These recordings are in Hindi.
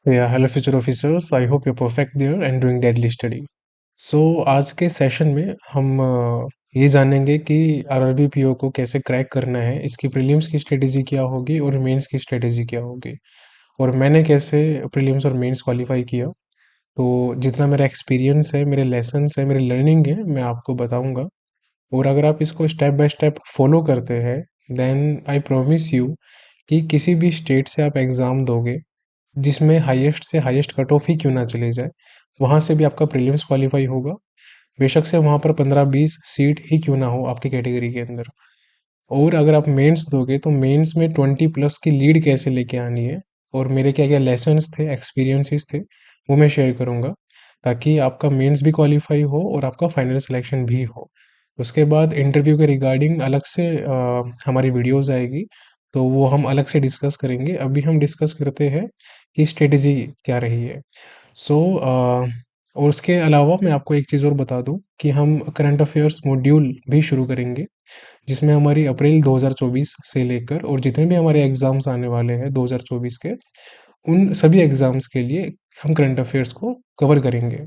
Yeah, hello future officers. I hope you're perfect there and doing deadly study. So आज के सेशन में हम ये जानेंगे कि आरआरबी पीओ को कैसे क्रैक करना है, इसकी प्रीलिम्स की स्ट्रेटेजी क्या होगी और मेंस की स्ट्रेटेजी क्या होगी, और मैंने कैसे प्रीलिम्स और मेंस क्वालिफाई किया। तो जितना मेरा एक्सपीरियंस है, मेरे लेसन्स है, मेरी लर्निंग है, मैं आपको बताऊंगा। और अगर आप इसको स्टेप बाय स्टेप फॉलो करते हैं, देन आई प्रॉमिस यू कि किसी भी स्टेट से आप एग्ज़ाम दोगे, जिसमें हाईएस्ट से हाईएस्ट कट ऑफ ही क्यों ना चले जाए, वहाँ से भी आपका प्रीलिम्स क्वालिफाई होगा। बेशक से वहाँ पर 15-20 सीट ही क्यों ना हो आपकी कैटेगरी के अंदर। और अगर आप मेंस दोगे तो मेंस में 20 प्लस की लीड कैसे लेके आनी है, और मेरे क्या क्या लेसन्स थे, एक्सपीरियंसेस थे, वो मैं शेयर करूँगा, ताकि आपका मेंस भी क्वालिफाई हो और आपका फाइनल सिलेक्शन भी हो। उसके बाद इंटरव्यू के रिगार्डिंग अलग से हमारी वीडियोस आएगी, तो वो हम अलग से डिस्कस करेंगे। अभी हम डिस्कस करते हैं कि स्ट्रेटेजी क्या रही है। सो और उसके अलावा मैं आपको एक चीज़ और बता दूं कि हम करंट अफेयर्स मॉड्यूल भी शुरू करेंगे, जिसमें हमारी अप्रैल 2024 से लेकर और जितने भी हमारे एग्ज़ाम्स आने वाले हैं 2024 के, उन सभी एग्ज़ाम्स के लिए हम करंट अफेयर्स को कवर करेंगे।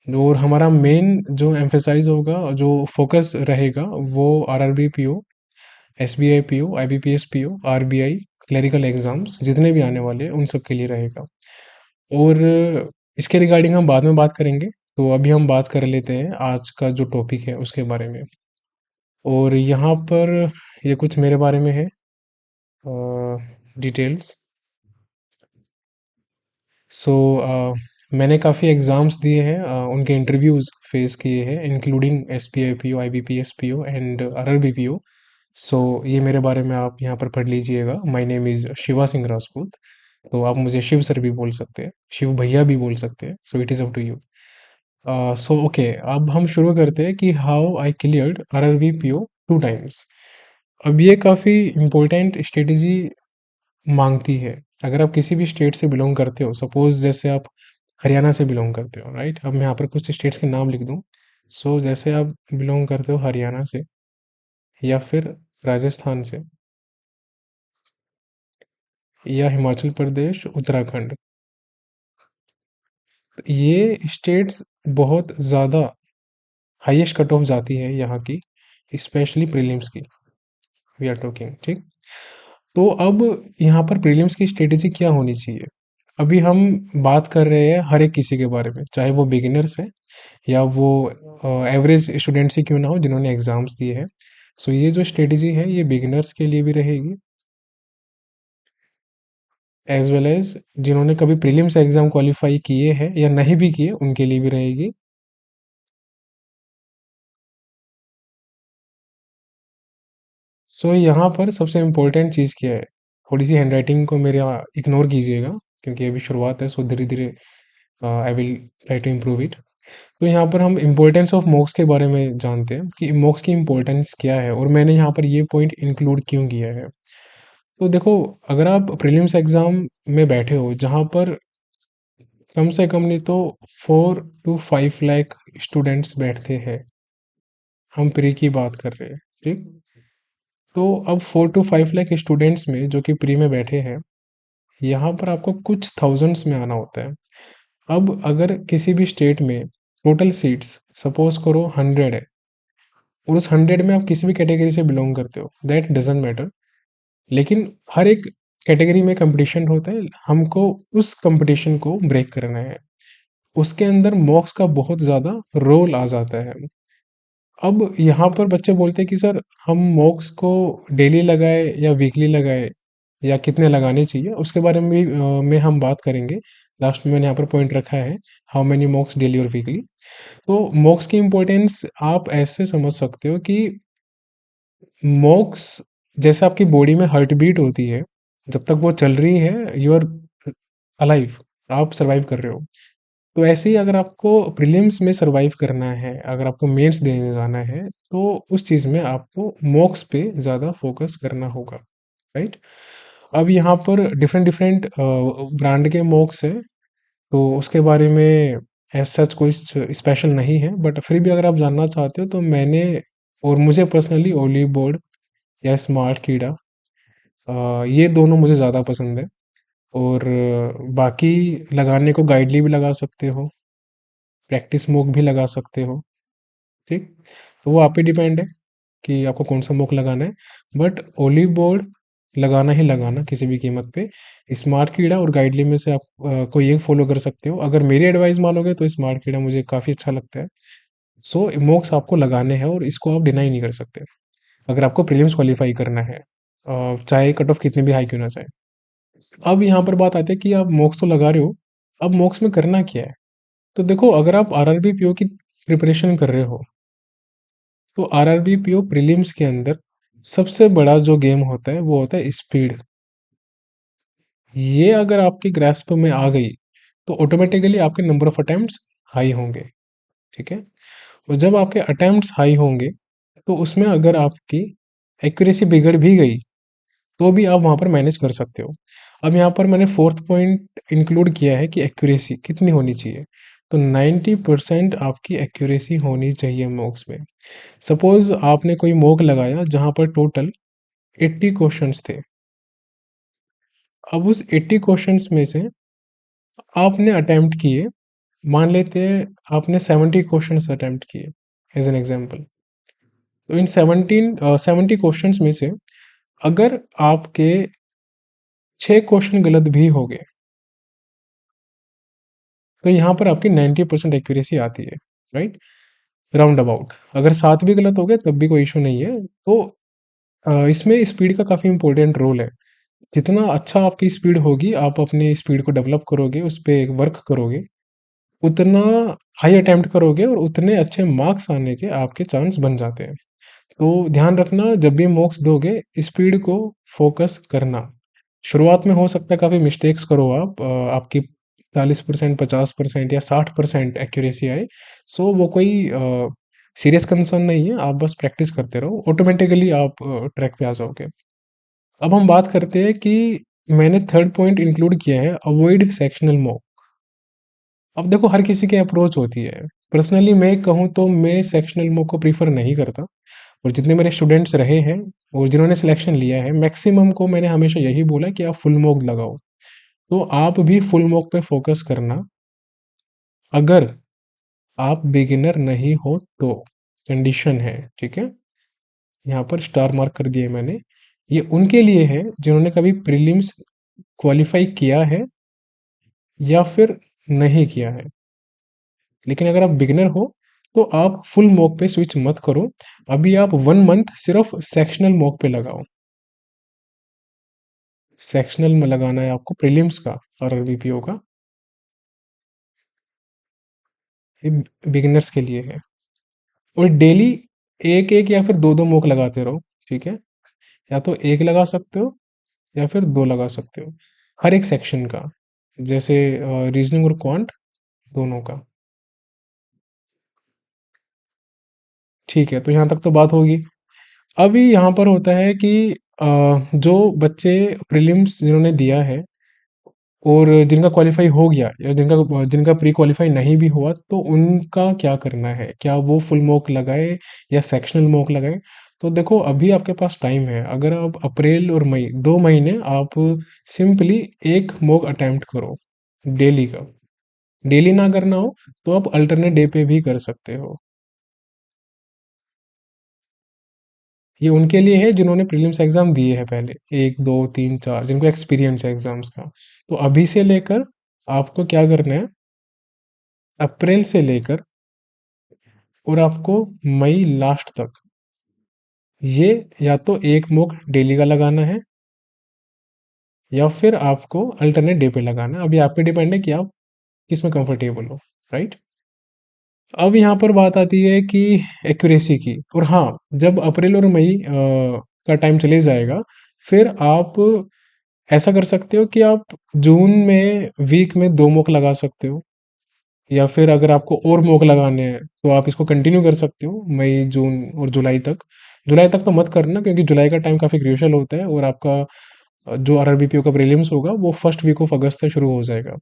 और हमारा मेन जो एम्फेसाइज होगा, जो फोकस रहेगा, वो RRB PO, SBI PO, IBPS PO, RBI, clerical exams जितने भी आने वाले हैं उन सब के लिए रहेगा। और इसके रिगार्डिंग हम बाद में बात करेंगे। तो अभी हम बात कर लेते हैं आज का जो टॉपिक है उसके बारे में। और यहाँ पर ये कुछ मेरे बारे में है, डिटेल्स। सो मैंने काफ़ी एग्ज़ाम्स दिए हैं, उनके इंटरव्यूज़ फेस किए हैं, including S P I P O, I B P S P O and R R B P O. So ये मेरे बारे में आप यहाँ पर पढ़ लीजिएगा। My name is Shiva Singh Rajput. तो आप मुझे शिव सर भी बोल सकते हैं, शिव भैया भी बोल सकते हैं। So it is up to you. So okay, अब हम शुरू करते हैं कि how I cleared R R B P O 2 times. अब ये काफ़ी इम्पोर्टेंट स्ट्रेटेजी मांगती है। अगर आप किसी भी स्टेट से बिलोंग करते हो, सपोज जैसे आप हरियाणा से बिलोंग करते हो, राइट। अब मैं यहाँ पर कुछ स्टेट्स के नाम लिख दूँ। सो जैसे आप बिलोंग करते हो हरियाणा से, या फिर राजस्थान से, या हिमाचल प्रदेश, उत्तराखंड, ये स्टेट्स बहुत ज़्यादा हाईएस्ट कट ऑफ जाती है यहाँ की, स्पेशली प्रीलिम्स की वी आर टॉकिंग, ठीक। तो अब यहाँ पर प्रीलिम्स की स्ट्रेटेजी क्या होनी चाहिए। अभी हम बात कर रहे हैं हर एक किसी के बारे में, चाहे वो बिगिनर्स है या वो एवरेज स्टूडेंट्स ही क्यों ना हो जिन्होंने एग्जाम्स दिए हैं। सो ये जो स्ट्रेटेजी है ये बिगिनर्स के लिए भी रहेगी, एज वेल एज जिन्होंने कभी प्रीलिम्स एग्जाम क्वालिफाई किए हैं या नहीं भी किए उनके लिए भी रहेगी। सो यहाँ पर सबसे इम्पोर्टेंट चीज़ क्या है, थोड़ी सी हैंडराइटिंग को मेरे इग्नोर कीजिएगा, क्योंकि अभी शुरुआत है। सो धीरे धीरे I will try to improve it. तो यहाँ पर हम इम्पोर्टेंस ऑफ मॉक्स के बारे में जानते हैं कि मॉक्स की इम्पोर्टेंस क्या है, और मैंने यहाँ पर ये पॉइंट इंक्लूड क्यों किया है। तो देखो, अगर आप प्रीलिम्स एग्जाम में बैठे हो जहाँ पर कम से कम नहीं तो 4 to 5 लाख स्टूडेंट्स बैठते हैं, हम प्री की बात कर रहे हैं, ठीक। तो अब 4 to 5 लाख स्टूडेंट्स में जो कि प्री में बैठे हैं, यहाँ पर आपको कुछ थाउजेंड्स में आना होता है। अब अगर किसी भी स्टेट में टोटल सीट्स सपोज करो 100 है, और उस 100 में आप किसी भी कैटेगरी से बिलोंग करते हो, दैट डजेंट मैटर। लेकिन हर एक कैटेगरी में कंपटीशन होता है, हमको उस कंपटीशन को ब्रेक करना है। उसके अंदर मॉक्स का बहुत ज़्यादा रोल आ जाता है। अब यहाँ पर बच्चे बोलते हैं कि सर हम मॉक्स को डेली लगाए या वीकली लगाए, या कितने लगाने चाहिए, उसके बारे में भी में हम बात करेंगे। लास्ट में मैंने यहाँ पर पॉइंट रखा है, हाउ मेनी मॉक्स डेली और वीकली। तो मॉक्स की इम्पोर्टेंस आप ऐसे समझ सकते हो कि मॉक्स जैसे आपकी बॉडी में हार्ट बीट होती है, जब तक वो चल रही है यू आर अलाइव, आप सरवाइव कर रहे हो। तो ऐसे ही अगर आपको प्रीलिम्स में सरवाइव करना है, अगर आपको मेंस देने जाना है, तो उस चीज़ में आपको मॉक्स पे ज़्यादा फोकस करना होगा, राइट। अब यहाँ पर डिफरेंट डिफरेंट ब्रांड के मॉक्स है, तो उसके बारे में एज सच कोई स्पेशल नहीं है, बट फिर भी अगर आप जानना चाहते हो तो मैंने, और मुझे पर्सनली ओली बोर्ड या स्मार्ट कीड़ा, ये दोनों मुझे ज़्यादा पसंद है। और बाकी लगाने को गाइडली भी लगा सकते हो, प्रैक्टिस मॉक भी लगा सकते हो, ठीक। तो वो आप पे डिपेंड है कि आपको कौन सा मॉक लगाना है, बट ओलिव बोर्ड लगाना ही लगाना किसी भी कीमत पे। स्मार्ट कीड़ा और गाइडली में से आप कोई एक फॉलो कर सकते हो। अगर मेरी एडवाइस मानोगे तो स्मार्ट कीड़ा मुझे काफ़ी अच्छा लगता है। सो मॉक्स आपको लगाने हैं और इसको आप डिनाई नहीं कर सकते अगर आपको प्रीलिम्स क्वालिफाई करना है, चाहे कट ऑफ कितनी भी हाई क्यों ना जाए। अब यहाँ पर बात आती है कि आप मॉक्स तो लगा रहे हो, अब मॉक्स में करना क्या है। तो देखो, अगर आप आरआरबी पीओ की प्रिपरेशन कर रहे हो तो आरआरबी पीओ प्रीलिम्स के अंदर सबसे बड़ा जो गेम होता है वो होता है स्पीड। ये अगर आपके ग्रास्प में आ गई तो ऑटोमेटिकली आपके नंबर ऑफ अटेम्प्ट्स हाई होंगे, ठीक है। और जब आपके अटेम्प्ट्स हाई होंगे तो उसमें अगर आपकी एक्यूरेसी बिगड़ भी गई तो भी आप वहाँ पर मैनेज कर सकते हो। अब यहाँ पर मैंने फोर्थ पॉइंट इंक्लूड किया है कि एक्यूरेसी कितनी होनी चाहिए। तो 90% आपकी एक्यूरेसी होनी चाहिए मॉक्स में। सपोज आपने कोई मॉक लगाया जहाँ पर टोटल 80 क्वेश्चंस थे। अब उस 80 क्वेश्चंस में से आपने अटेम्प्ट किए, मान लेते हैं आपने 70 क्वेश्चंस अटेम्प्ट किए एज एन एग्जांपल। तो इन 70 क्वेश्चंस में से अगर आपके 6 क्वेश्चन गलत भी हो गए तो यहाँ पर आपकी 90% एक्यूरेसी आती है, राइट, राउंड अबाउट। अगर 7 भी गलत हो गए तब भी कोई इशू नहीं है। तो इसमें स्पीड का काफ़ी इंपॉर्टेंट रोल है। जितना अच्छा आपकी स्पीड होगी, आप अपने स्पीड को डेवलप करोगे, उस पर वर्क करोगे, उतना हाई अटेम्प्ट करोगे और उतने अच्छे मार्क्स आने के आपके चांस बन जाते हैं। तो ध्यान रखना, जब भी मॉक्स दोगे स्पीड को फोकस करना। शुरुआत में हो सकता है काफ़ी मिस्टेक्स करो आप, आपकी 40%, 50% या 60% एक्यूरेसी आए। सो वो कोई सीरियस कंसर्न नहीं है, आप बस प्रैक्टिस करते रहो, ऑटोमेटिकली आप ट्रैक पे आ जाओगे। अब हम बात करते हैं कि मैंने थर्ड पॉइंट इंक्लूड किया है, अवॉइड सेक्शनल मॉक। अब देखो, हर किसी की अप्रोच होती है। पर्सनली मैं कहूँ तो मैं सेक्शनल मॉक को प्रीफर नहीं करता, और जितने मेरे स्टूडेंट्स रहे हैं और जिन्होंने सिलेक्शन लिया है मैक्सिमम को मैंने हमेशा यही बोला कि आप फुल मॉक लगाओ। तो आप भी फुल मॉक पे फोकस करना, अगर आप बिगिनर नहीं हो तो। कंडीशन है, ठीक है। यहाँ पर स्टार मार्क कर दिया है मैंने। ये उनके लिए है जिन्होंने कभी प्रीलिम्स क्वालिफाई किया है या फिर नहीं किया है। लेकिन अगर आप बिगिनर हो तो आप फुल मॉक पे स्विच मत करो। अभी आप 1 मंथ सिर्फ सेक्शनल मॉक पे लगाओ। सेक्शनल में लगाना है आपको प्रीलिम्स का और आरबीपीओ का। ये बिगिनर्स के लिए है। और डेली एक एक या फिर दो दो मॉक लगाते रहो, ठीक है। या तो एक लगा सकते हो या फिर दो लगा सकते हो, हर एक सेक्शन का, जैसे रीजनिंग और क्वांट दोनों का। ठीक है, तो यहाँ तक तो बात होगी। अभी यहाँ पर होता है कि जो बच्चे प्रीलिम्स जिन्होंने दिया है और जिनका क्वालिफाई हो गया या जिनका जिनका प्री क्वालिफाई नहीं भी हुआ, तो उनका क्या करना है, क्या वो फुल मॉक लगाए या सेक्शनल मॉक लगाए। तो देखो, अभी आपके पास टाइम है। अगर आप अप्रैल और मई 2 महीने आप सिंपली एक मॉक अटेम्प्ट करो डेली का। डेली ना करना हो तो आप अल्टरनेट डे पे भी कर सकते हो। ये उनके लिए है जिन्होंने प्रीलिम्स एग्जाम दिए हैं पहले, 1 2 3 4, जिनको एक्सपीरियंस है एग्जाम्स का। तो अभी से लेकर आपको क्या करना है, अप्रैल से लेकर और आपको मई लास्ट तक, ये या तो एक मॉक डेली का लगाना है या फिर आपको अल्टरनेट डे पे लगाना है। अभी आप पे डिपेंड है कि आप किस में कंफर्टेबल हो, राइट। अब यहाँ पर बात आती है कि एक्यूरेसी की। और हाँ, जब अप्रैल और मई का टाइम चले जाएगा, फिर आप ऐसा कर सकते हो कि आप जून में वीक में 2 मॉक लगा सकते हो। या फिर अगर आपको और मॉक लगाने हैं तो आप इसको कंटिन्यू कर सकते हो मई जून और जुलाई तक। जुलाई तक तो मत करना, क्योंकि जुलाई का टाइम काफ़ी क्रूशियल होता है और आपका जो आरआरबीपीओ का प्रीलिम्स होगा वो फर्स्ट वीक ऑफ अगस्त से शुरू हो जाएगा।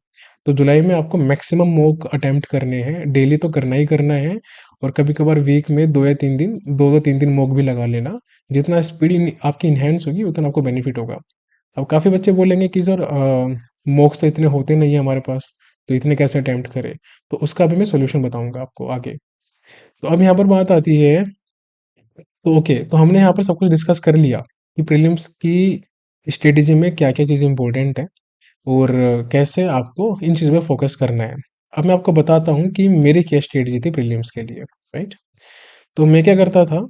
तो जुलाई में आपको मैक्सिमम मॉक अटेम्प्ट करने हैं, डेली तो करना ही करना है। और कभी कभार वीक में 2 या 3 दिन, 2 2 3 3 मॉक भी लगा लेना। जितना स्पीड आपकी इन्हेंस होगी उतना आपको बेनिफिट होगा। अब काफ़ी बच्चे बोलेंगे कि सर मॉक्स तो इतने होते नहीं है हमारे पास, तो इतने कैसे अटेम्प्ट करें। तो उसका भी मैं सोल्यूशन बताऊंगा आपको आगे। तो अब यहाँ पर बात आती है, तो ओके, तो हमने यहाँ पर सब कुछ डिस्कस कर लिया कि प्रीलिम्स की स्ट्रेटेजी में क्या क्या चीज़ इंपॉर्टेंट है और कैसे आपको इन चीज़ों पे फोकस करना है। अब मैं आपको बताता हूँ कि मेरी क्या स्ट्रेटेजी थी प्रीलिम्स के लिए, राइट। तो मैं क्या करता था,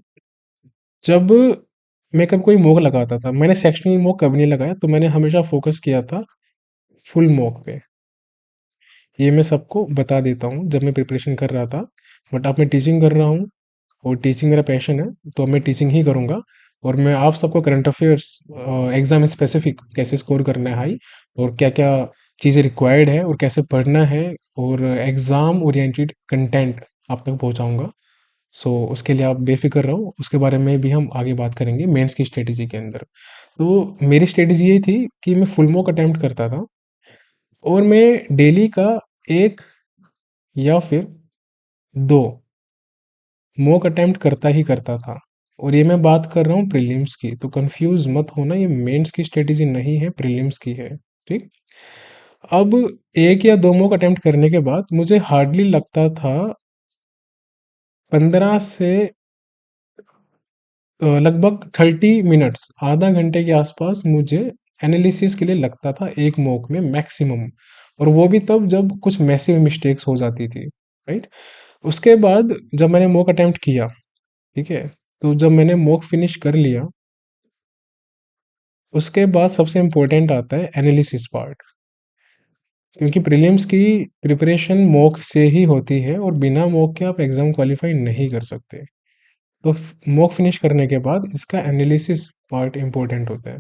जब मैं कब कोई मॉक लगाता था, मैंने सेक्शनल मॉक कभी नहीं लगाया, तो मैंने हमेशा फोकस किया था फुल मॉक पे। ये मैं सबको बता देता हूँ जब मैं प्रिपरेशन कर रहा था। बट अब मैं टीचिंग कर रहा हूँ और टीचिंग मेरा पैशन है, तो अब मैं टीचिंग ही करूँगा। और मैं आप सबको करंट अफेयर्स एग्जाम स्पेसिफिक कैसे स्कोर करना है हाई, और क्या क्या चीज़ें रिक्वायर्ड है और कैसे पढ़ना है, और एग्ज़ाम ओरिएंटेड कंटेंट आप तक पहुँचाऊँगा। सो उसके लिए आप बेफिक्र रहो, उसके बारे में भी हम आगे बात करेंगे मेंस की स्ट्रेटेजी के अंदर। तो मेरी स्ट्रेटेजी ये थी कि मैं फुल मॉक अटेम्प्ट करता था, और मैं डेली का एक या फिर दो मॉक अटेम्प्ट करता ही करता था। और ये मैं बात कर रहा हूँ प्रीलिम्स की, तो कंफ्यूज मत होना, ये मेंस की स्ट्रेटेजी नहीं है, प्रीलिम्स की है, ठीक। अब एक या दो मॉक अटेम्प्ट करने के बाद मुझे हार्डली लगता था 15 से लगभग 30 मिनट्स, आधा घंटे के आसपास मुझे एनालिसिस के लिए लगता था एक मॉक में मैक्सिमम। और वो भी तब जब कुछ मैसिव मिस्टेक्स हो जाती थी, राइट। उसके बाद जब मैंने मॉक अटेम्प्ट किया, ठीक है, तो जब मैंने मॉक फिनिश कर लिया, उसके बाद सबसे इम्पोर्टेंट आता है एनालिसिस पार्ट। क्योंकि प्रीलिम्स की प्रिपरेशन मॉक से ही होती है, और बिना मॉक के आप एग्जाम क्वालिफाई नहीं कर सकते। तो मॉक फिनिश करने के बाद इसका एनालिसिस पार्ट इम्पोर्टेंट होता है।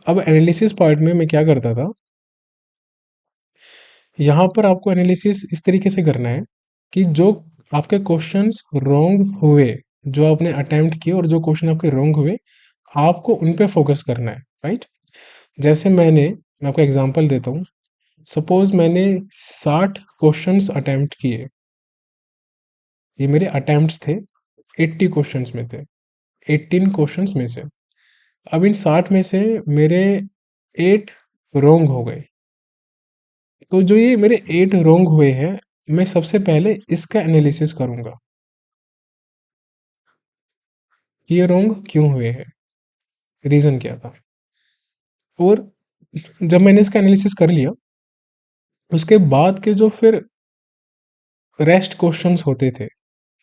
अब एनालिसिस पार्ट में मैं क्या करता था, यहाँ पर आपको एनालिसिस इस तरीके से करना है कि जो आपके क्वेश्चंस रॉन्ग हुए, जो आपने अटेम्प्ट किए और जो क्वेश्चन आपके रॉन्ग हुए, आपको उन पे फोकस करना है, राइट। जैसे मैं आपको एग्जांपल देता हूँ। सपोज मैंने 60 क्वेश्चंस अटेम्प्ट किए, ये मेरे अटेम्प्ट्स थे, 80 क्वेश्चंस में थे, 18 क्वेश्चंस में से। अब इन 60 में से मेरे 8 रॉन्ग हो गए। तो जो ये मेरे 8 रॉन्ग हुए हैं, मैं सबसे पहले इसका एनालिसिस करूंगा कि ये रॉन्ग क्यों हुए हैं, रीजन क्या था। और जब मैंने इसका एनालिसिस कर लिया, उसके बाद के जो फिर रेस्ट क्वेश्चंस होते थे,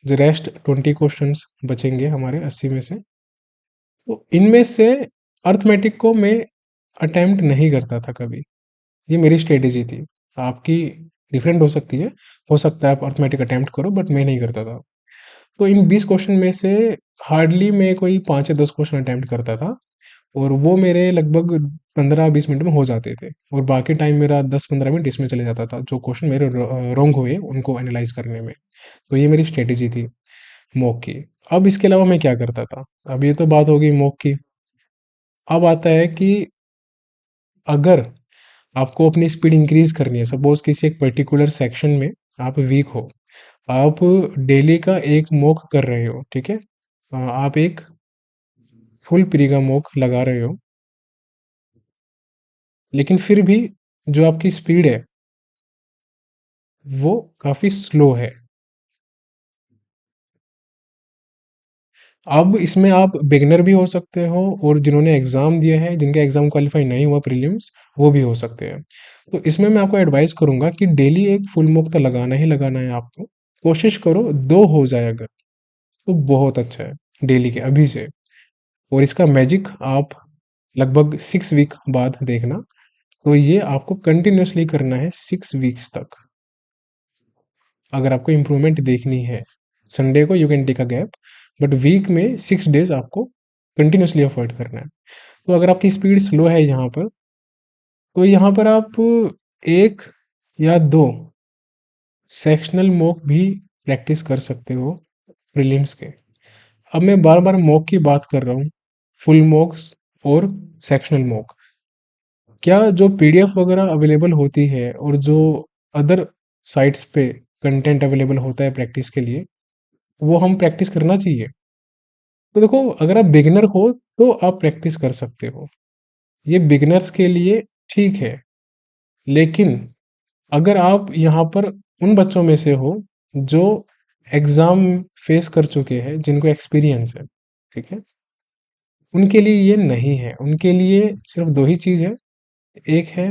जो रेस्ट 20 क्वेश्चंस बचेंगे हमारे 80 में से, तो इनमें से अर्थमेटिक को मैं अटेम्प्ट नहीं करता था कभी। ये मेरी स्ट्रेटेजी थी। आपकी डिफरेंट हो सकती है, हो सकता है आप अर्थमेटिक अटेम्प्ट करो, बट मैं नहीं करता था। तो इन 20 क्वेश्चन में से हार्डली मैं कोई 5 या 10 क्वेश्चन अटेम्प्ट करता था, और वो मेरे लगभग 15-20 मिनट में हो जाते थे, और बाकी टाइम मेरा 10-15 मिनट इसमें चले जाता था जो क्वेश्चन मेरे रॉन्ग हुए उनको एनालाइज करने में। तो ये मेरी स्ट्रेटेजी थी मॉक की। अब इसके अलावा मैं क्या करता था, अब ये तो बात हो गई मॉक की। अब आता है कि अगर आपको अपनी स्पीड इंक्रीज करनी है, सपोज किसी एक पर्टिकुलर सेक्शन में आप वीक हो, आप डेली का एक मॉक कर रहे हो, ठीक है, आप एक फुल प्री का मॉक लगा रहे हो, लेकिन फिर भी जो आपकी स्पीड है वो काफ़ी स्लो है। अब इसमें आप बिगिनर भी हो सकते हो, और जिन्होंने एग्ज़ाम दिया है, जिनका एग्ज़ाम क्वालिफाई नहीं हुआ प्रीलिम्स, वो भी हो सकते हैं। तो इसमें मैं आपको एडवाइस करूंगा कि डेली एक फुल मॉक तो लगाना ही लगाना है आपको। कोशिश करो 2 हो जाए अगर, तो बहुत अच्छा है डेली के अभी से। और इसका मैजिक आप लगभग 6 वीक बाद देखना। तो ये आपको कंटिन्यूअसली करना है 6 वीक्स तक, अगर आपको इम्प्रूवमेंट देखनी है। संडे को you can take a gap, but week में 6 डेज आपको कंटिन्यूअसली एफर्ट करना है। तो अगर आपकी स्पीड स्लो है यहाँ पर, तो यहाँ पर आप एक या दो सेक्शनल मॉक भी प्रैक्टिस कर सकते हो प्रीलिम्स के। अब मैं बार बार मॉक की बात कर रहा हूँ, फुल मॉक्स और सेक्शनल मॉक। क्या जो पीडीएफ वगैरह अवेलेबल होती है, और जो अदर साइट्स पे कंटेंट अवेलेबल होता है प्रैक्टिस के लिए, वो हम प्रैक्टिस करना चाहिए। तो देखो, अगर आप बिगिनर हो तो आप प्रैक्टिस कर सकते हो, ये बिगिनर्स के लिए ठीक है। लेकिन अगर आप यहाँ पर उन बच्चों में से हो जो एग्ज़ाम फेस कर चुके हैं, जिनको एक्सपीरियंस है, ठीक है? उनके लिए ये नहीं है, उनके लिए सिर्फ़ 2 ही चीज़ है, एक है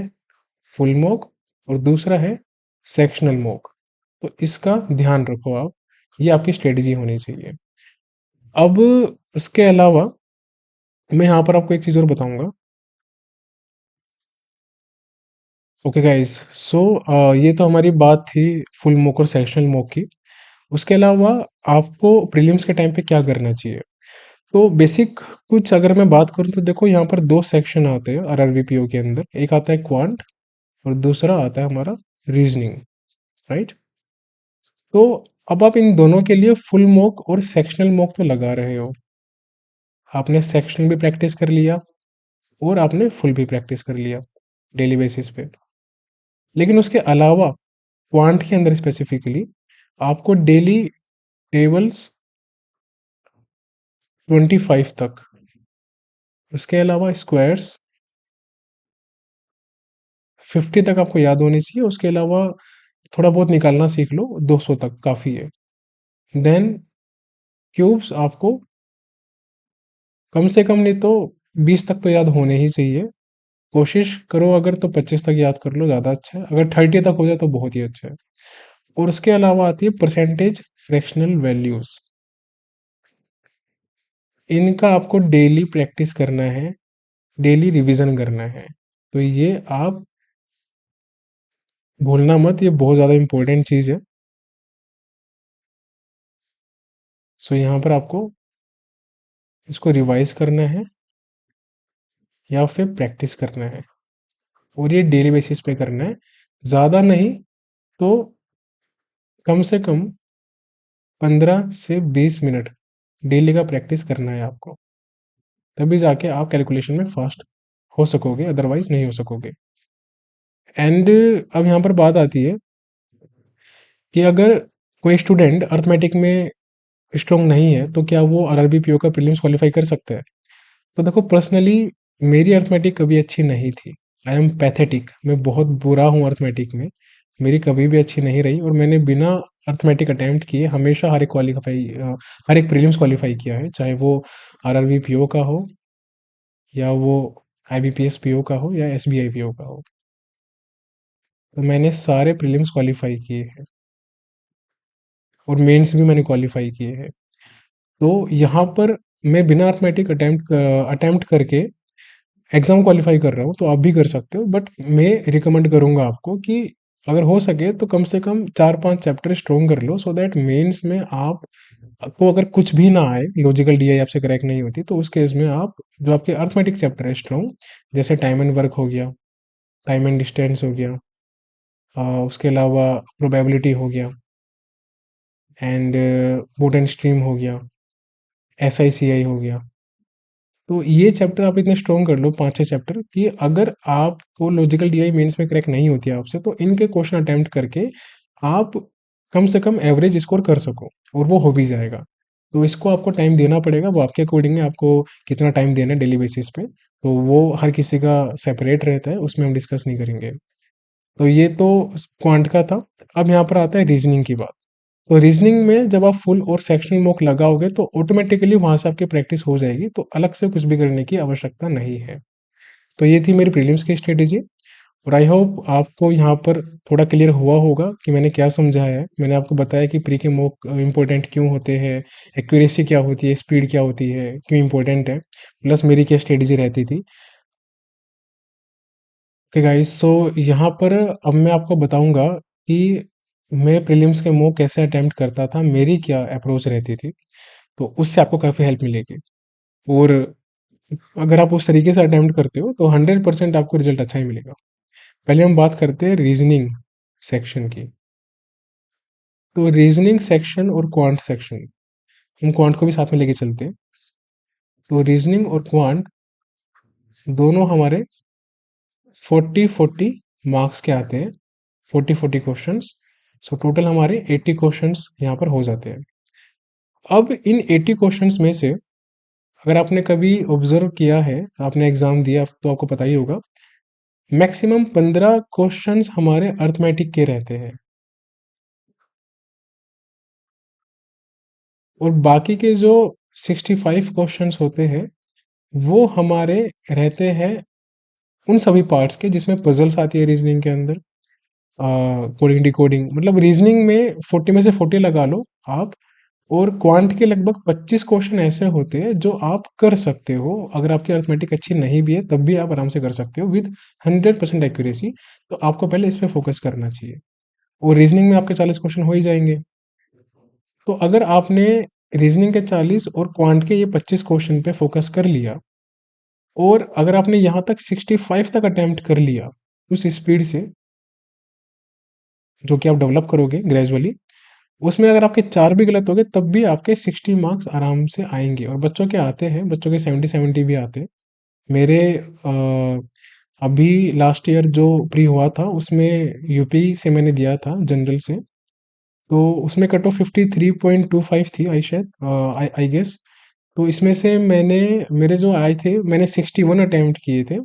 फुल मॉक और दूसरा है सेक्शनल मॉक। तो इसका ध्यान रखो आप, ये आपकी स्ट्रेटजी होनी चाहिए। अब इसके अलावा मैं यहाँ पर आपको एक चीज़ और बताऊँगा। ओके गाइज़, सो ये तो हमारी बात थी फुल मॉक और सेक्शनल मॉक की। उसके अलावा आपको प्रीलिम्स के टाइम पे क्या करना चाहिए? तो बेसिक कुछ अगर मैं बात करूँ तो देखो यहाँ पर 2 सेक्शन आते हैं आरआरबी-पीओ के अंदर। एक आता है क्वांट और दूसरा आता है हमारा रीजनिंग, राइट? तो अब आप इन दोनों के लिए फुल मॉक और सेक्शनल मॉक तो लगा रहे हो। आपने सेक्शनल भी प्रैक्टिस कर लिया और आपने फुल भी प्रैक्टिस कर लिया डेली बेसिस पे। लेकिन उसके अलावा क्वांट के अंदर स्पेसिफिकली आपको डेली टेबल्स 25 तक, उसके अलावा स्क्वायर्स 50 तक आपको याद होनी चाहिए। उसके अलावा थोड़ा बहुत निकालना सीख लो, 200 तक काफ़ी है। देन क्यूब्स आपको कम से कम नहीं तो 20 तक तो याद होने ही चाहिए। कोशिश करो अगर तो 25 तक याद कर लो, ज़्यादा अच्छा है। अगर 30 तक हो जाए तो बहुत ही अच्छा है। और उसके अलावा आती है परसेंटेज फ्रैक्शनल वैल्यूज़। इनका आपको डेली प्रैक्टिस करना है, डेली रिवीजन करना है। तो ये आप भूलना मत, ये बहुत ज़्यादा इंपॉर्टेंट चीज़ है। सो यहाँ पर आपको इसको रिवाइज करना है या फिर प्रैक्टिस करना है, और ये डेली बेसिस पे करना है। ज़्यादा नहीं तो कम से कम 15 से 20 मिनट डेली का प्रैक्टिस करना है आपको। तभी जाके आप कैलकुलेशन में फास्ट हो सकोगे, अदरवाइज नहीं हो सकोगे। एंड अब यहाँ पर बात आती है कि अगर कोई स्टूडेंट अर्थमेटिक में स्ट्रॉन्ग नहीं है तो क्या वो आरआरबी पीओ का प्रीलिम्स क्वालिफाई कर सकता है? तो देखो पर्सनली मेरी अर्थमेटिक कभी अच्छी नहीं थी। आई एम पैथेटिक, मैं बहुत बुरा हूँ अर्थमेटिक में। मेरी कभी भी अच्छी नहीं रही और मैंने बिना अर्थमेटिक अटेम्प्ट किए हमेशा हर एक प्रीलिम्स क्वालिफाई किया है, चाहे वो आरआरबी पीओ का हो या वो आईबीपीएस पीओ का हो या एसबीआई पीओ का हो। तो मैंने सारे प्रीलिम्स क्वालिफाई किए हैं और मेंस भी मैंने क्वालिफाई किए हैं। तो यहाँ पर मैं बिना अर्थमेटिक अटेम्प्ट करके एग्ज़ाम क्वालिफाई कर रहा हूँ, तो आप भी कर सकते हो। बट मैं रिकमेंड करूँगा आपको कि अगर हो सके तो कम से कम 4-5 चैप्टर स्ट्रॉन्ग कर लो, सो दैट मेंस में आपको अगर कुछ भी ना आए, लॉजिकल डीआई आपसे क्रैक नहीं होती, तो उस केस में आप जो आपके अर्थमेटिक चैप्टर है स्ट्रॉन्ग, जैसे टाइम एंड वर्क हो गया, टाइम एंड डिस्टेंस हो गया, उसके अलावा प्रोबेबिलिटी हो गया, एंड बोट एंड स्ट्रीम हो गया, एसआईसीआई हो गया। तो ये चैप्टर आप इतने स्ट्रॉन्ग कर लो, 5-6 चैप्टर, कि अगर आपको लॉजिकल डीआई मेंस में क्रैक नहीं होती है आपसे, तो इनके क्वेश्चन अटेम्प्ट करके आप कम से कम एवरेज स्कोर कर सको, और वो हो भी जाएगा। तो इसको आपको टाइम देना पड़ेगा, वो आपके अकॉर्डिंग है आपको कितना टाइम देना है डेली बेसिस पे। तो वो हर किसी का सेपरेट रहता है, उसमें हम डिस्कस नहीं करेंगे। तो ये तो क्वांट का था। अब यहाँ पर आता है रीजनिंग की बात। तो रीजनिंग में जब आप फुल और सेक्शनल मॉक लगाओगे तो ऑटोमेटिकली वहां से आपकी प्रैक्टिस हो जाएगी, तो अलग से कुछ भी करने की आवश्यकता नहीं है। तो ये थी मेरी प्रीलिम्स की स्ट्रेटेजी, और आई होप आपको यहाँ पर थोड़ा क्लियर हुआ होगा कि मैंने क्या समझाया है। मैंने आपको बताया कि प्री के मॉक इंपॉर्टेंट क्यों होते हैं, एक्यूरेसी क्या होती है, स्पीड क्या होती है, क्यों इंपॉर्टेंट है, प्लस मेरी क्या स्ट्रेटेजी रहती थी। ओके गाइस, सो यहाँ पर अब मैं आपको बताऊंगा कि मैं प्रीलिम्स के मॉक कैसे अटेम्प्ट करता था, मेरी क्या अप्रोच रहती थी। तो उससे आपको काफ़ी हेल्प मिलेगी, और अगर आप उस तरीके से अटेम्प्ट करते हो तो 100% आपको रिजल्ट अच्छा ही मिलेगा। पहले हम बात करते हैं रीजनिंग सेक्शन की। तो रीजनिंग सेक्शन और क्वांट सेक्शन, हम क्वांट को भी साथ में लेके चलते हैं। तो रीजनिंग और क्वांट दोनों हमारे 40-40 मार्क्स के आते हैं, 40-40 क्वेश्चंस। सो टोटल हमारे 80 क्वेश्चंस यहाँ पर हो जाते हैं। अब इन 80 क्वेश्चंस में से अगर आपने कभी ऑब्जर्व किया है, आपने एग्जाम दिया तो आपको पता ही होगा मैक्सिमम 15 क्वेश्चंस हमारे अर्थमेटिक के रहते हैं, और बाकी के जो 65 क्वेश्चंस होते हैं वो हमारे रहते हैं उन सभी पार्ट्स के जिसमें पजल्स आती है रीजनिंग के अंदर, कोडिंग डिकोडिंग, मतलब रीजनिंग में 40 में से 40 लगा लो आप। और क्वांट के लगभग 25 क्वेश्चन ऐसे होते हैं जो आप कर सकते हो, अगर आपकी अर्थमेटिक अच्छी नहीं भी है तब भी आप आराम से कर सकते हो विद 100% एक्यूरेसी। तो आपको पहले इस पे फोकस करना चाहिए, और रीजनिंग में आपके 40 क्वेश्चन हो ही जाएंगे। तो अगर आपने रीजनिंग के 40 और क्वांट के ये 25 क्वेश्चन पे फोकस कर लिया, और अगर आपने यहाँ तक 65 तक अटेम्प्ट कर लिया उस स्पीड से जो कि आप डेवलप करोगे ग्रेजुअली, उसमें अगर आपके 4 भी गलत हो गए तब भी आपके 60 मार्क्स आराम से आएंगे। और बच्चों के आते हैं, बच्चों के 70-70 भी आते हैं। मेरे अभी लास्ट ईयर जो प्री हुआ था उसमें यूपी से मैंने दिया था जनरल से, तो उसमें कट ऑफ 53.25 थी आई शायद, आई गेस। तो इसमें से मैंने, मेरे जो आए थे, मैंने 61 अटेम्प्ट किए थे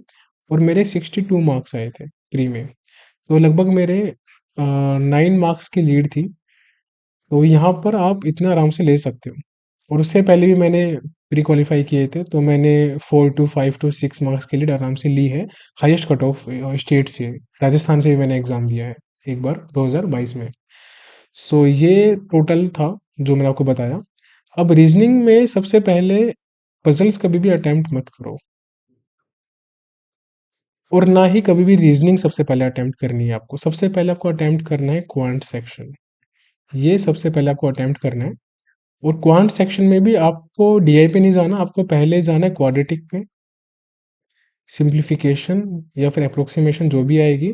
और मेरे 62 मार्क्स आए थे प्री में। तो लगभग मेरे 9 मार्क्स की लीड थी। तो यहाँ पर आप इतना आराम से ले सकते हो। और उससे पहले भी मैंने प्री क्वालिफाई किए थे, तो मैंने 4 to 5 to 6 मार्क्स के लिए आराम से ली है। हाईएस्ट कट ऑफ स्टेट से, राजस्थान से भी मैंने एग्ज़ाम दिया है एक बार 2022 में। सो ये टोटल था जो मैंने आपको बताया। अब रीजनिंग में सबसे पहले पजल्स कभी भी अटेम्प्ट मत करो, और ना ही कभी भी रीजनिंग सबसे पहले अटेम्प्ट करनी है आपको। सबसे पहले आपको अटेम्प्ट करना है क्वांट सेक्शन, ये सबसे पहले आपको अटेम्प्ट करना है। और क्वांट सेक्शन में भी आपको डीआई पे नहीं जाना, आपको पहले जाना है क्वाड्रेटिक पे, सिंप्लीफिकेशन या फिर अप्रोक्सीमेशन जो भी आएगी,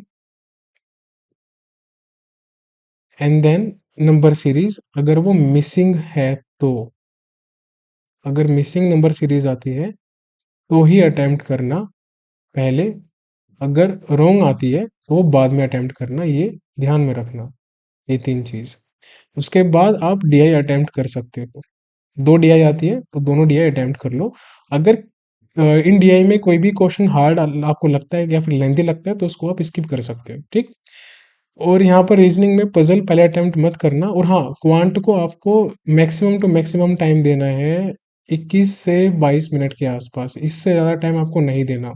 एंड देन नंबर सीरीज अगर वो मिसिंग है तो। अगर मिसिंग नंबर सीरीज आती है तो ही अटेम्प्ट करना पहले, अगर रॉन्ग आती है तो वो बाद में अटेम्प्ट करना, ये ध्यान में रखना, ये 3 चीज। उसके बाद आप डीआई अटेम्प्ट कर सकते हो। 2 डीआई आती है तो दोनों डीआई अटेम्प्ट कर लो। अगर इन डीआई में कोई भी क्वेश्चन हार्ड आपको लगता है या फिर लेंथी लगता है तो उसको आप स्किप कर सकते हो, ठीक। और यहाँ पर रीजनिंग में पजल पहले अटेम्प्ट मत करना। और हाँ, क्वांट को आपको मैक्सिमम टू मैक्सिमम टाइम देना है 21 से 22 मिनट के आसपास, इससे ज़्यादा टाइम आपको नहीं देना।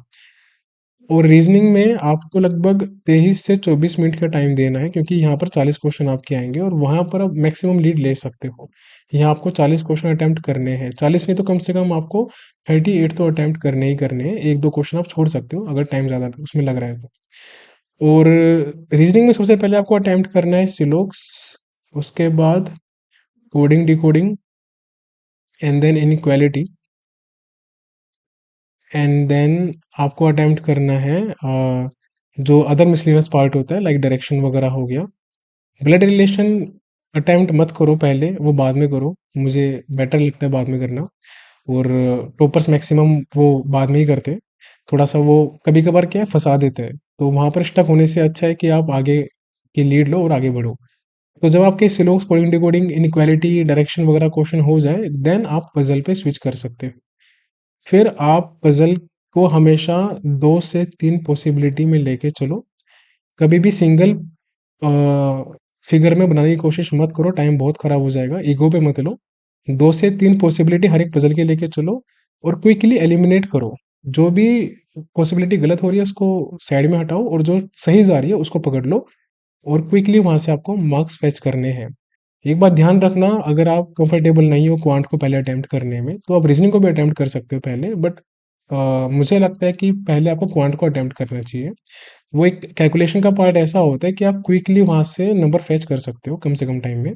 और रीजनिंग में आपको लगभग 23 से 24 मिनट का टाइम देना है, क्योंकि यहाँ पर 40 क्वेश्चन आपके आएंगे और वहाँ पर आप मैक्सिमम लीड ले सकते हो। यहाँ आपको 40 क्वेश्चन अटेम्प्ट करने हैं, 40 नहीं तो कम से कम आपको 38 तो अटेम्प्ट करने ही करने हैं। एक दो क्वेश्चन आप छोड़ सकते हो अगर टाइम ज़्यादा उसमें लग रहा है तो। और रीजनिंग में सबसे पहले आपको अटेम्प्ट करना है सिलोक्स, उसके बाद coding decoding, and then inequality, and then आपको अटेम्प्ट करना है जो अदर मिसलेनियस पार्ट होता है लाइक डायरेक्शन वगैरह हो गया। ब्लड रिलेशन अटेम्प्ट मत करो पहले, वो बाद में करो, मुझे बेटर लगता है बाद में करना। और टॉपर्स मैक्सिमम वो बाद में ही करते हैं, थोड़ा सा वो कभी कभार क्या है फंसा देते हैं, तो वहाँ पर स्टक होने से अच्छा है कि आप आगे की लीड लो और आगे बढ़ो। तो जब आपके सिलोक्स कोडिंग डिकोडिंग इनइक्वालिटी डायरेक्शन वगैरह क्वेश्चन हो जाए, देन आप पजल पे स्विच कर सकते हो। फिर आप पजल को हमेशा 2 से 3 पॉसिबिलिटी में लेके चलो, कभी भी सिंगल फिगर में बनाने की कोशिश मत करो, टाइम बहुत खराब हो जाएगा, ईगो पे मत लो। 2 से 3 पॉसिबिलिटी हर एक पजल के लेके चलो, और क्विकली एलिमिनेट करो। जो भी पॉसिबिलिटी गलत हो रही है उसको साइड में हटाओ, और जो सही जा रही है उसको पकड़ लो, और क्विकली वहां से आपको मार्क्स फेच करने हैं। एक बात ध्यान रखना, अगर आप कंफर्टेबल नहीं हो क्वांट को पहले अटेम्प्ट करने में तो आप रीजनिंग को भी अटेम्प्ट कर सकते हो पहले, बट मुझे लगता है कि पहले आपको क्वांट को अटेम्प्ट करना चाहिए। वो एक कैलकुलेशन का पार्ट ऐसा होता है कि आप क्विकली वहां से नंबर फेच कर सकते हो कम से कम टाइम में।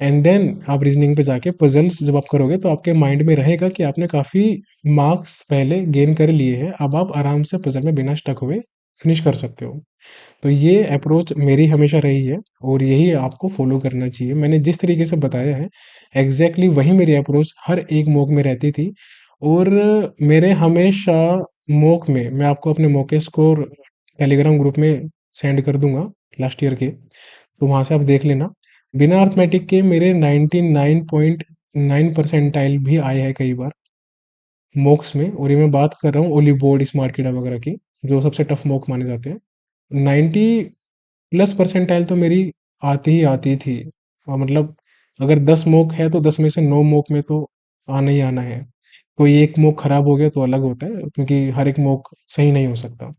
एंड देन आप रीजनिंग पे जाके पजल्स जब आप करोगे तो आपके माइंड में रहेगा कि आपने काफ़ी मार्क्स पहले गेन कर लिए हैं, अब आप आराम से पजल में बिना स्टक हुए फिनिश कर सकते हो। तो ये अप्रोच मेरी हमेशा रही है, और यही आपको फॉलो करना चाहिए। मैंने जिस तरीके से बताया है एग्जैक्टली वही मेरी अप्रोच हर एक मॉक में रहती थी। और मेरे हमेशा मॉक में मैं आपको अपने मॉक के स्कोर टेलीग्राम ग्रुप में सेंड कर दूंगा लास्ट ईयर के, तो वहाँ से आप देख लेना। बिना अर्थमेटिक के मेरे 99.9 परसेंटाइल भी आए हैं कई बार। मॉक्स में, और ये मैं बात कर रहा हूँ ओली बोर्ड, स्मार्ट किडा वगैरह की, जो सबसे टफ मॉक माने जाते हैं। 90+ परसेंटाइल तो मेरी आती ही आती थी। मतलब अगर 10 मॉक है तो 10 में से 9 मॉक में तो आना ही आना है। कोई एक मॉक खराब हो गया तो अलग होता है, क्योंकि हर एक मॉक सही नहीं हो सकता।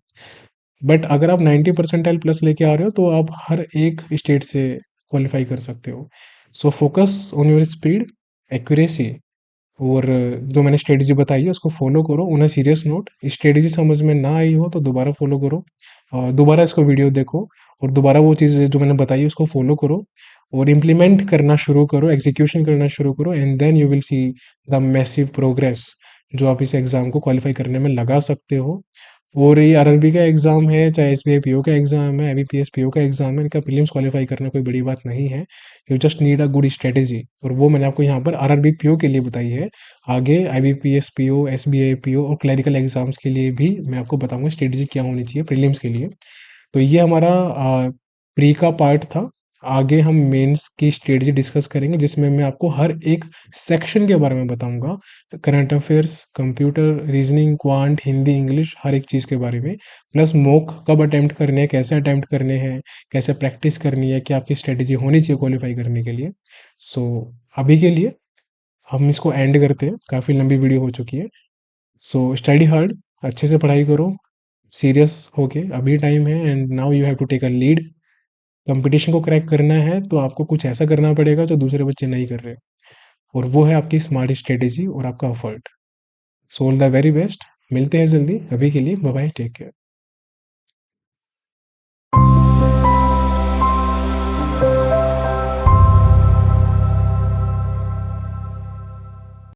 बट अगर आप 90 परसेंटाइल प्लस लेके आ रहे हो तो आप हर एक स्टेट से क्वालिफाई कर सकते हो। So focus on your speed, accuracy, और जो मैंने स्ट्रेटजी बताई है उसको फॉलो करो। उन्हें सीरियस नोट, स्ट्रेटजी समझ में ना आई हो तो दोबारा फॉलो करो, दोबारा इसको वीडियो देखो, और दोबारा वो चीज़ जो मैंने बताई है उसको फॉलो करो, और इम्प्लीमेंट करना शुरू करो, एग्जीक्यूशन करना शुरू करो, and then you will see the massive progress जो आप इस एग्ज़ाम को क्वालिफाई करने में लगा सकते हो। और ये आरआरबी का एग्ज़ाम है, चाहे एसबीआई पीओ का एग्ज़ाम है, आईबीपीएस पीओ का एग्ज़ाम है, इनका प्रीलिम्स क्वालिफाई करना कोई बड़ी बात नहीं है। You just need a good strategy, और वो मैंने आपको यहाँ पर आरआरबी पीओ के लिए बताई है। आगे आईबीपीएस पीओ, एसबीआई पीओ और क्लरिकल एग्जाम्स के लिए भी मैं आपको बताऊंगा स्ट्रेटेजी क्या होनी चाहिए प्रीलिम्स के लिए। तो ये हमारा प्री का पार्ट था। आगे हम मेंस की स्ट्रेटजी डिस्कस करेंगे, जिसमें मैं आपको हर एक सेक्शन के बारे में बताऊंगा, current affairs, computer, reasoning, quant, Hindi, English, हर एक चीज़ के बारे में। प्लस मॉक कब अटेम्प्ट करने हैं, कैसे अटेम्प्ट करने हैं, कैसे प्रैक्टिस करनी है, क्या आपकी स्ट्रेटजी होनी चाहिए क्वालिफाई करने के लिए। सो अभी के लिए हम इसको एंड करते हैं, काफ़ी लंबी वीडियो हो चुकी है। सो स्टडी हार्ड, अच्छे से पढ़ाई करो, सीरियस होके, अभी टाइम है, and now you have to take a lead. Competition को क्रैक करना है तो आपको कुछ ऐसा करना पड़ेगा जो दूसरे बच्चे नहीं कर रहे, और वो है आपकी स्मार्ट स्ट्रेटेजी और आपका effort. So all the very best, मिलते हैं जल्दी, अभी के लिए बाय बाय, टेक केयर।